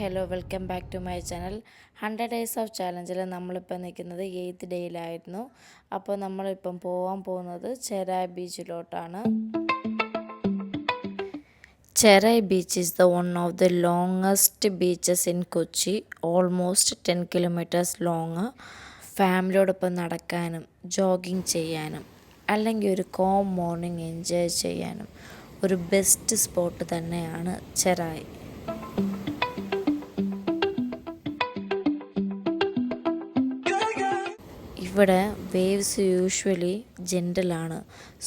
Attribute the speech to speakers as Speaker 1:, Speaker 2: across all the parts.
Speaker 1: Hello welcome back to my channel. 100 days of ചാലഞ്ചിൽ നമ്മളിപ്പോൾ നിൽക്കുന്നത് 8th ഡേയിലായിരുന്നു. അപ്പോൾ നമ്മളിപ്പം പോകാൻ പോകുന്നത് ചെറായി ബീച്ചിലോട്ടാണ്. Cherai beach is the one of the longest beaches in Kochi. Almost 10 kilometres long. ഫാമിലിയോടൊപ്പം നടക്കാനും ജോഗിങ് ചെയ്യാനും അല്ലെങ്കിൽ ഒരു കോം മോർണിംഗ് എൻജോയ് ചെയ്യാനും ഒരു ബെസ്റ്റ് സ്പോട്ട് തന്നെയാണ് ചെറായി. ഇവിടെ വേവ്സ് യൂഷ്വലി ജെൻറ്റലാണ്.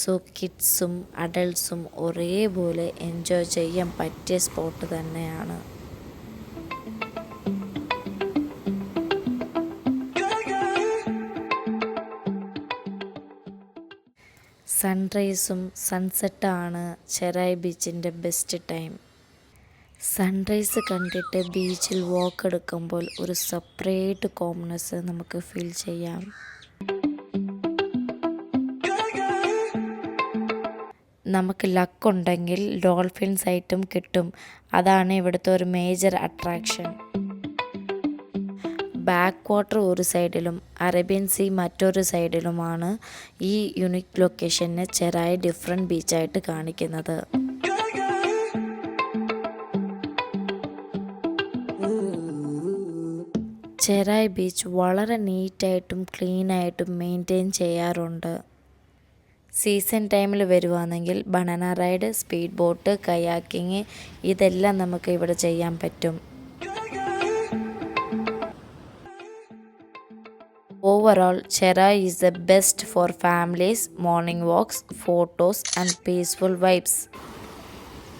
Speaker 1: സോ കിഡ്സും അഡൾട്ട്സും ഒരേപോലെ എൻജോയ് ചെയ്യാൻ പറ്റിയ സ്പോട്ട് തന്നെയാണ്. സൺറൈസും സൺസെറ്റാണ് ചെറായി ബീച്ചിൻ്റെ ബെസ്റ്റ് ടൈം. സൺറൈസ് കണ്ടിട്ട് ബീച്ചിൽ വാക്ക് എടുക്കുമ്പോൾ ഒരു സെപ്പറേറ്റ് കോംനെസ് നമുക്ക് ഫീൽ ചെയ്യാം. നമുക്ക് ലക്കുണ്ടെങ്കിൽ ഡോൾഫിൻ സൈറ്റും കിട്ടും. അതാണ് ഇവിടുത്തെ ഒരു മേജർ അട്രാക്ഷൻ. ബാക്ക് വാട്ടർ ഒരു സൈഡിലും അറേബ്യൻ സീ മറ്റൊരു സൈഡിലുമാണ് ഈ യുണീക്ക് ലൊക്കേഷനെ ചെറായി ഡിഫറെൻറ്റ് ബീച്ചായിട്ട് കാണിക്കുന്നത്. ചെറായി ബീച്ച് വളരെ നീറ്റായിട്ടും ക്ലീനായിട്ടും മെയിൻറ്റെയിൻ ചെയ്യാറുണ്ട്. സീസൺ ടൈമിൽ വരുവാണെങ്കിൽ banana ride, speed boat, kayaking ഇതെല്ലാം നമുക്ക് ഇവിടെ ചെയ്യാൻ പറ്റും. Overall Cherai is the best for families, morning walks, photos and peaceful vibes.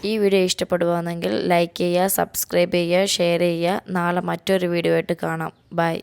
Speaker 1: ഈ വീഡിയോ ഇഷ്ടപ്പെടുവാണെങ്കിൽ ലൈക്ക് ചെയ്യുക, സബ്സ്ക്രൈബ് ചെയ്യുക, ഷെയർ ചെയ്യുക. നാളെ മറ്റൊരു വീഡിയോ ആയിട്ട് കാണാം. ബൈ.